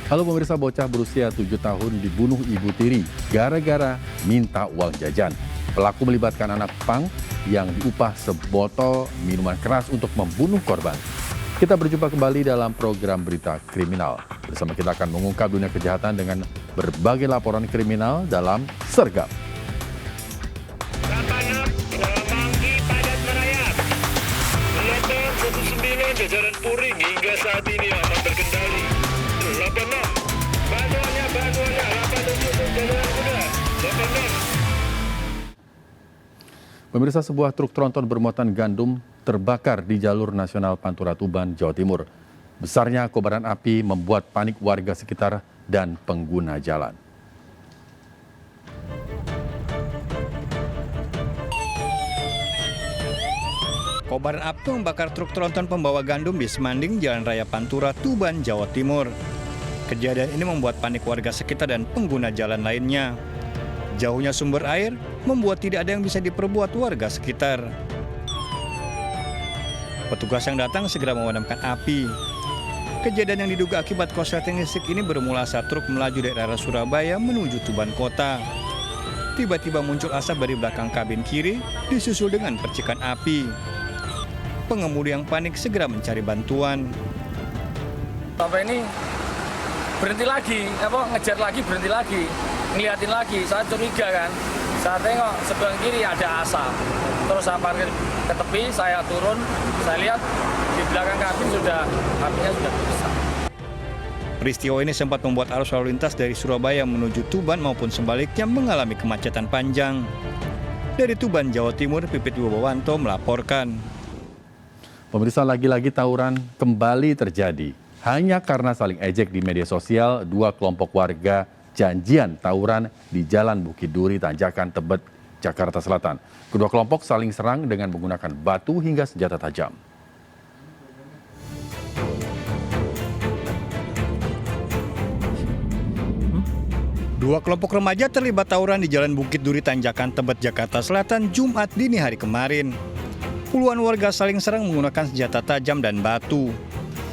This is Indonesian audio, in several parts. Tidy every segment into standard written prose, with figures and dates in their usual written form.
Halo pemirsa, bocah berusia 7 tahun dibunuh ibu tiri gara-gara minta uang jajan. Pelaku melibatkan anak pang yang diupah sebotol minuman keras untuk membunuh korban. Kita berjumpa kembali dalam program Berita Kriminal. Bersama kita akan mengungkap dunia kejahatan dengan berbagai laporan kriminal dalam Sergap. Jajaran Puring hingga saat ini aman terkendali. 86, bantuannya, 87, jajaran kuda, 86. Pemirsa, sebuah truk tronton bermuatan gandum terbakar di jalur nasional Pantura Tuban, Jawa Timur. Besarnya kobaran api membuat panik warga sekitar dan pengguna jalan. Kobaran api membakar truk tronton pembawa gandum di Semanding, Jalan Raya Pantura, Tuban, Jawa Timur. Kejadian ini membuat panik warga sekitar dan pengguna jalan lainnya. Jauhnya sumber air membuat tidak ada yang bisa diperbuat warga sekitar. Petugas yang datang segera memadamkan api. Kejadian yang diduga akibat korsleting listrik ini bermula saat truk melaju dari arah Surabaya menuju Tuban Kota. Tiba-tiba muncul asap dari belakang kabin kiri disusul dengan percikan api. Pengemudi yang panik segera mencari bantuan. Bapak ini berhenti lagi, ngejar lagi, berhenti lagi, ngeliatin lagi. Saya curiga kan, saya tengok sebelah kiri ada asap. Terus saya parkir ke tepi, saya turun, saya lihat di belakang kabin apinya sudah besar. Peristiwa ini sempat membuat arus lalu lintas dari Surabaya menuju Tuban maupun sebaliknya mengalami kemacetan panjang. Dari Tuban, Jawa Timur, Pipit Wibowanto melaporkan. Pemirsa, lagi-lagi tawuran kembali terjadi. Hanya karena saling ejek di media sosial, dua kelompok warga janjian tawuran di Jalan Bukit Duri, Tanjakan Tebet, Jakarta Selatan. Kedua kelompok saling serang dengan menggunakan batu hingga senjata tajam. Dua kelompok remaja terlibat tawuran di Jalan Bukit Duri, Tanjakan Tebet, Jakarta Selatan, Jumat dini hari kemarin. Puluhan warga saling serang menggunakan senjata tajam dan batu.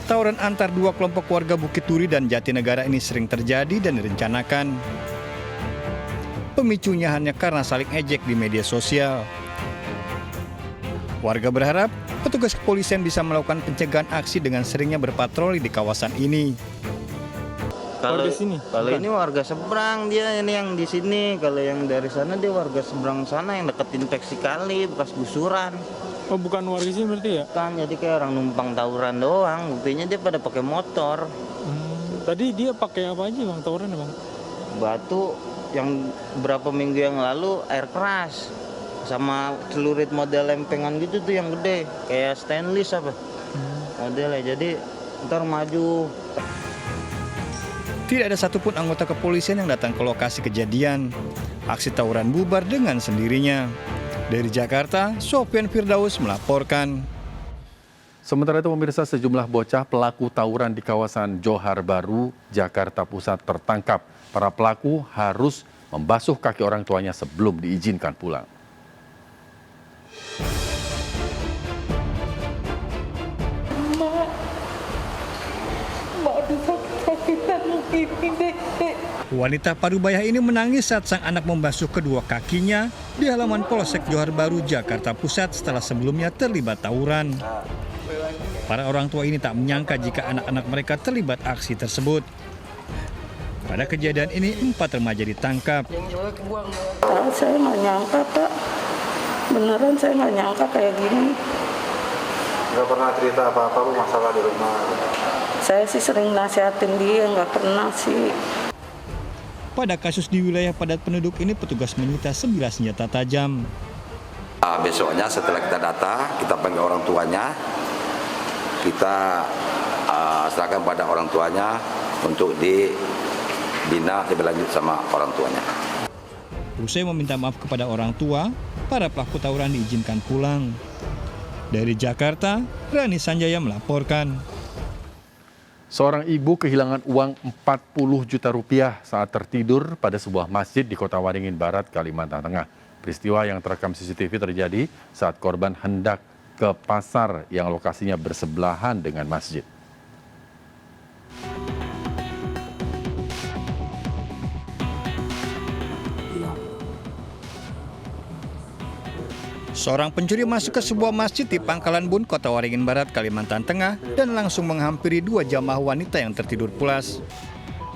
Tawuran antar dua kelompok warga Bukit Duri dan Jatinegara ini sering terjadi dan direncanakan. Pemicunya hanya karena saling ejek di media sosial. Warga berharap petugas kepolisian bisa melakukan pencegahan aksi dengan seringnya berpatroli di kawasan ini. Kalau ini warga seberang, dia ini yang di sini. Kalau yang dari sana dia warga seberang sana yang dekat infeksi kali bekas gusuran. Oh, bukan warga sini berarti ya? Kan jadi kayak orang numpang tawuran doang. Buktinya dia pada pakai motor. Tadi dia pakai apa aja bang tawuran ya bang? Batu yang berapa minggu yang lalu air keras sama celurit model lempengan gitu tuh yang gede kayak stainless apa modelnya. Jadi ntar maju. Tidak ada satupun anggota kepolisian yang datang ke lokasi kejadian. Aksi tawuran bubar dengan sendirinya. Dari Jakarta, Sofyan Firdaus melaporkan. Sementara itu pemirsa, sejumlah bocah pelaku tawuran di kawasan Johar Baru, Jakarta Pusat tertangkap. Para pelaku harus membasuh kaki orang tuanya sebelum diizinkan pulang. Wanita Parubaya ini menangis saat sang anak membasuh kedua kakinya di halaman Polsek Johar Baru, Jakarta Pusat setelah sebelumnya terlibat tawuran. Para orang tua ini tak menyangka jika anak-anak mereka terlibat aksi tersebut. Pada kejadian ini 4 remaja ditangkap. Saya nggak nyangka Pak, beneran saya nggak nyangka kayak gini. Nggak pernah cerita apa-apa Bu masalah di rumah? Saya sih sering nasihatin dia, nggak pernah sih. Pada kasus di wilayah padat penduduk ini, petugas menyita 9 senjata tajam. Besoknya setelah kita data, kita panggil orang tuanya, kita serahkan pada orang tuanya untuk dibina lebih lanjut sama orang tuanya. Usai meminta maaf kepada orang tua, para pelaku tawuran diizinkan pulang. Dari Jakarta, Rani Sanjaya melaporkan. Seorang ibu kehilangan uang 40 juta rupiah saat tertidur pada sebuah masjid di Kota Waringin Barat, Kalimantan Tengah. Peristiwa yang terekam CCTV terjadi saat korban hendak ke pasar yang lokasinya bersebelahan dengan masjid. Seorang pencuri masuk ke sebuah masjid di Pangkalan Bun, Kota Waringin Barat, Kalimantan Tengah, dan langsung menghampiri 2 jamaah wanita yang tertidur pulas.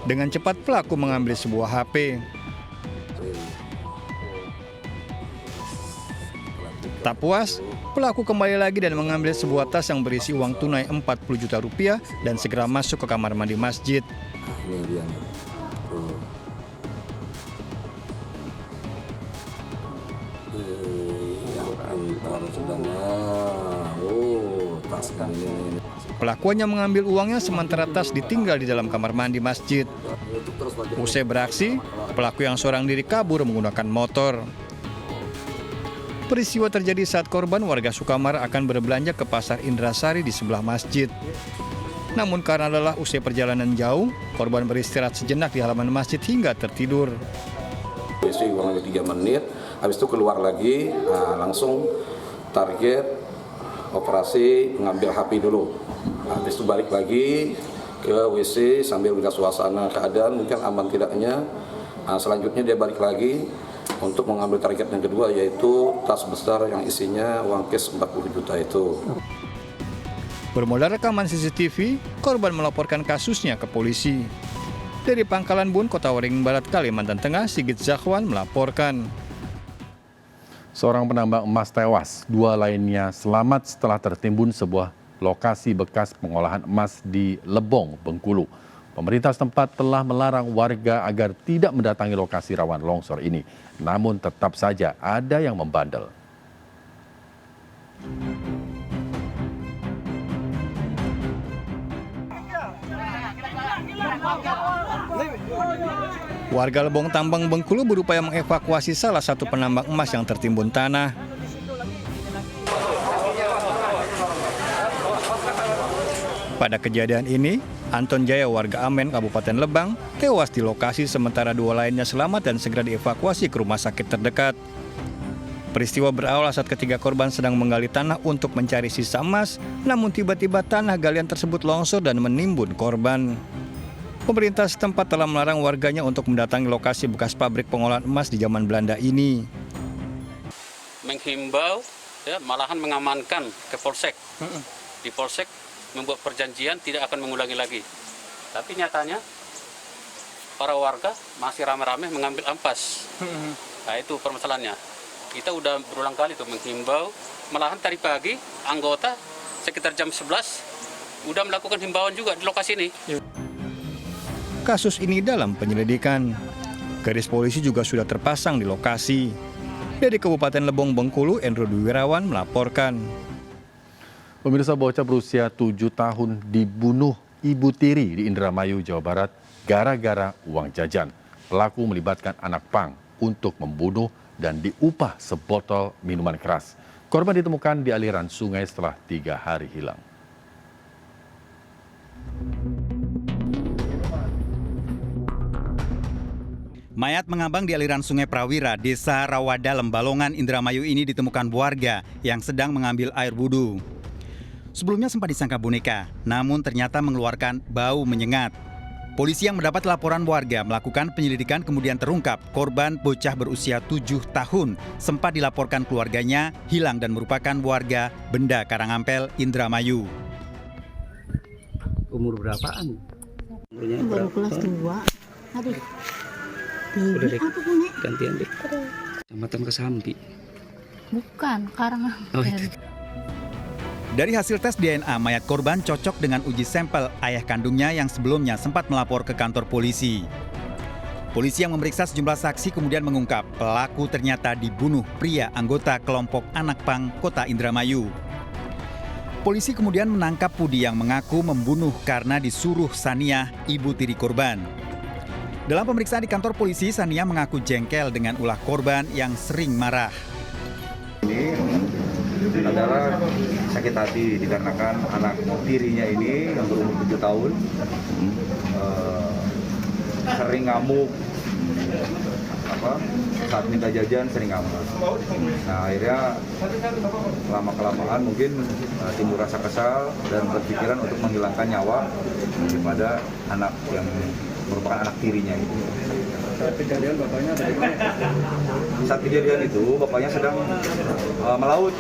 Dengan cepat pelaku mengambil sebuah HP. Tak puas, pelaku kembali lagi dan mengambil sebuah tas yang berisi uang tunai 40 juta rupiah dan segera masuk ke kamar mandi masjid. Ini dia. Pelakunya mengambil uangnya sementara tas ditinggal di dalam kamar mandi masjid. Usai beraksi, pelaku yang seorang diri kabur menggunakan motor. Peristiwa terjadi saat korban warga Sukamar akan berbelanja ke pasar Indrasari di sebelah masjid. Namun karena lelah usai perjalanan jauh, korban beristirahat sejenak di halaman masjid hingga tertidur. Isi kurang lebih 3 menit, habis itu keluar lagi, langsung target operasi mengambil HP dulu. Habis itu balik lagi ke WC sambil melihat suasana keadaan mungkin aman tidaknya. Selanjutnya dia balik lagi untuk mengambil target yang kedua, yaitu tas besar yang isinya uang cash 40 juta itu. Bermodal rekaman CCTV, korban melaporkan kasusnya ke polisi. Dari Pangkalan Bun, Kota Waringin Barat, Kalimantan Tengah, Sigit Zakhwan melaporkan. Seorang penambang emas tewas, 2 lainnya selamat setelah tertimbun sebuah lokasi bekas pengolahan emas di Lebong, Bengkulu. Pemerintah setempat telah melarang warga agar tidak mendatangi lokasi rawan longsor ini. Namun tetap saja ada yang membandel. Warga Lebong Tambang Bengkulu berupaya mengevakuasi salah satu penambang emas yang tertimbun tanah. Pada kejadian ini, Anton Jaya warga Amen, Kabupaten Lebang, tewas di lokasi sementara 2 lainnya selamat dan segera dievakuasi ke rumah sakit terdekat. Peristiwa berawal saat ketiga korban sedang menggali tanah untuk mencari sisa emas, namun tiba-tiba tanah galian tersebut longsor dan menimbun korban. Pemerintah setempat telah melarang warganya untuk mendatangi lokasi bekas pabrik pengolahan emas di zaman Belanda ini. Menghimbau, malahan mengamankan ke Polsek. Di Polsek membuat perjanjian tidak akan mengulangi lagi. Tapi nyatanya para warga masih ramai-ramai mengambil ampas. Nah itu permasalahannya. Kita udah berulang kali tuh menghimbau, malahan tadi pagi anggota sekitar jam 11 udah melakukan himbauan juga di lokasi ini. Kasus ini dalam penyelidikan. Garis polisi juga sudah terpasang di lokasi. Dari Kabupaten Lebong Bengkulu, Endro Dwi Wirawan melaporkan. Pemirsa, bocah berusia 7 tahun dibunuh ibu tiri di Indramayu, Jawa Barat gara-gara uang jajan. Pelaku melibatkan anak pang untuk membunuh dan diupah sebotol minuman keras. Korban ditemukan di aliran sungai setelah 3 hari hilang. Mayat mengambang di aliran Sungai Prawira, Desa Rawada, Lembalongan, Indramayu ini ditemukan warga yang sedang mengambil air wudhu. Sebelumnya sempat disangka boneka, namun ternyata mengeluarkan bau menyengat. Polisi yang mendapat laporan warga melakukan penyelidikan kemudian terungkap korban bocah berusia 7 tahun sempat dilaporkan keluarganya hilang dan merupakan warga Benda Karangampel, Indramayu. Umur berapaan? Baru kelas 2. Aduh. Udah gantian deh. Kecamatan Kesambi. Bukan, Karangampel. Oh, itu. Dari hasil tes DNA, mayat korban cocok dengan uji sampel ayah kandungnya yang sebelumnya sempat melapor ke kantor polisi. Polisi yang memeriksa sejumlah saksi kemudian mengungkap pelaku ternyata dibunuh pria anggota kelompok anak pang Kota Indramayu. Polisi kemudian menangkap Pudi yang mengaku membunuh karena disuruh Sania, ibu tiri korban. Dalam pemeriksaan di kantor polisi, Sania mengaku jengkel dengan ulah korban yang sering marah. Ini adalah sakit hati dikarenakan anak tirinya ini yang berumur 7 tahun sering ngamuk, saat minta jajan sering ngamuk. Nah akhirnya lama-kelamaan mungkin timbul rasa kesal dan berpikiran untuk menghilangkan nyawa daripada anak yang merupakan anak tirinya itu. saat kejadian bapaknya ada di mana? Saat kejadian itu bapaknya sedang melaut.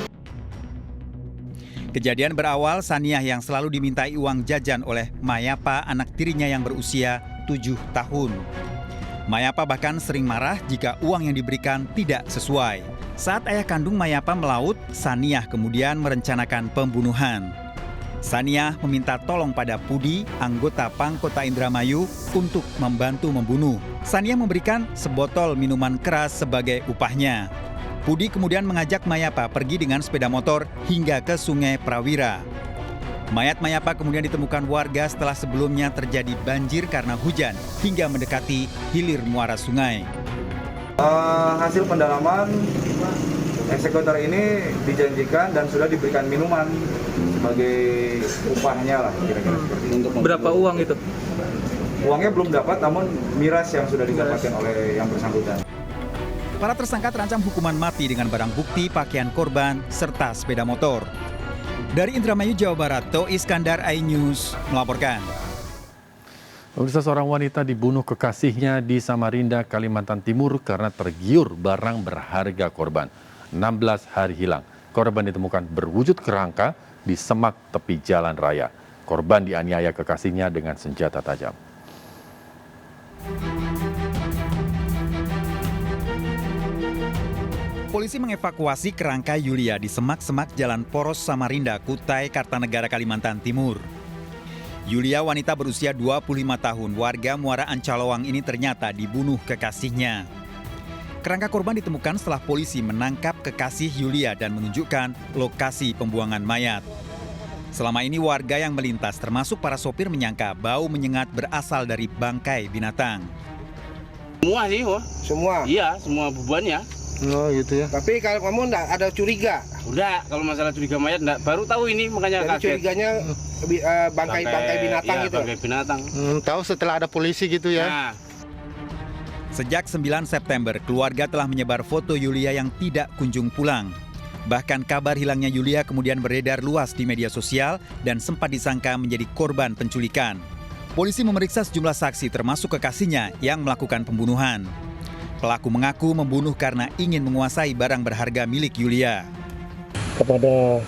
Kejadian berawal Saniah yang selalu dimintai uang jajan oleh Mayapa, anak tirinya yang berusia 7 tahun. Mayapa bahkan sering marah jika uang yang diberikan tidak sesuai. Saat ayah kandung Mayapa melaut, Saniah kemudian merencanakan pembunuhan. Saniah meminta tolong pada Pudi, anggota PANG Kota Indramayu, untuk membantu membunuh. Saniah memberikan sebotol minuman keras sebagai upahnya. Pudi kemudian mengajak Mayapa pergi dengan sepeda motor hingga ke Sungai Prawira. Mayat Mayapa kemudian ditemukan warga setelah sebelumnya terjadi banjir karena hujan hingga mendekati hilir muara sungai. Hasil pendalaman, eksekutor ini dijanjikan dan sudah diberikan minuman sebagai upahnya lah kira-kira seperti itu. Berapa uang itu? Uangnya belum dapat, namun miras yang sudah didapatkan oleh yang bersangkutan. Para tersangka terancam hukuman mati dengan barang bukti pakaian korban serta sepeda motor. Dari Indramayu, Jawa Barat, To Iskandar, iNews melaporkan. Pemirsa, seorang wanita dibunuh kekasihnya di Samarinda, Kalimantan Timur karena tergiur barang berharga korban. 16 hari hilang. Korban ditemukan berwujud kerangka di semak tepi jalan raya. Korban dianiaya kekasihnya dengan senjata tajam. Polisi mengevakuasi kerangka Yulia di semak-semak Jalan Poros Samarinda, Kutai, Kartanegara, Kalimantan Timur. Yulia, wanita berusia 25 tahun, warga Muara Ancalawang ini ternyata dibunuh kekasihnya. Kerangka korban ditemukan setelah polisi menangkap kekasih Yulia dan menunjukkan lokasi pembuangan mayat. Selama ini warga yang melintas termasuk para sopir menyangka bau menyengat berasal dari bangkai binatang. Semua sih, semua? Iya, semua bebannya. Oh gitu ya. Tapi kalau kamu enggak ada curiga? Udah, kalau masalah curiga mayat enggak, baru tahu ini makanya jadi kaget. Curiganya bangkai binatang ya, gitu. Bangkai binatang. Tahu setelah ada polisi gitu ya. Nah. Sejak 9 September, keluarga telah menyebar foto Yulia yang tidak kunjung pulang. Bahkan kabar hilangnya Yulia kemudian beredar luas di media sosial dan sempat disangka menjadi korban penculikan. Polisi memeriksa sejumlah saksi termasuk kekasihnya yang melakukan pembunuhan. Pelaku mengaku membunuh karena ingin menguasai barang berharga milik Yulia. Kepada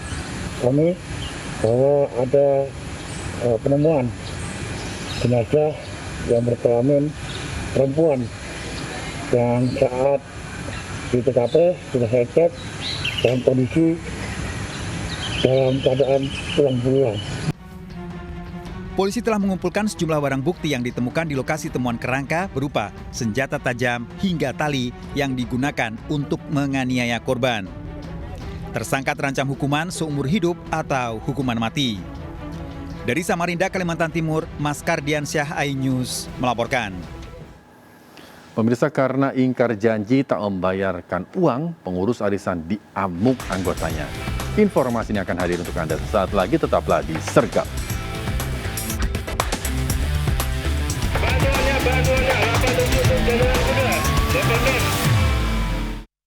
kami bahwa ada penemuan jenazah yang berkelamin perempuan yang saat di TKP sudah saya cek dalam kondisi dalam keadaan pulang-pulang. Polisi telah mengumpulkan sejumlah barang bukti yang ditemukan di lokasi temuan kerangka berupa senjata tajam hingga tali yang digunakan untuk menganiaya korban. Tersangka terancam hukuman seumur hidup atau hukuman mati. Dari Samarinda, Kalimantan Timur, Mas Kardiansyah, iNews melaporkan. Pemirsa, karena ingkar janji tak membayarkan uang, pengurus arisan diamuk anggotanya. Informasi ini akan hadir untuk Anda sesaat lagi, tetaplah di Sergap. Bantuannya, 87 jalan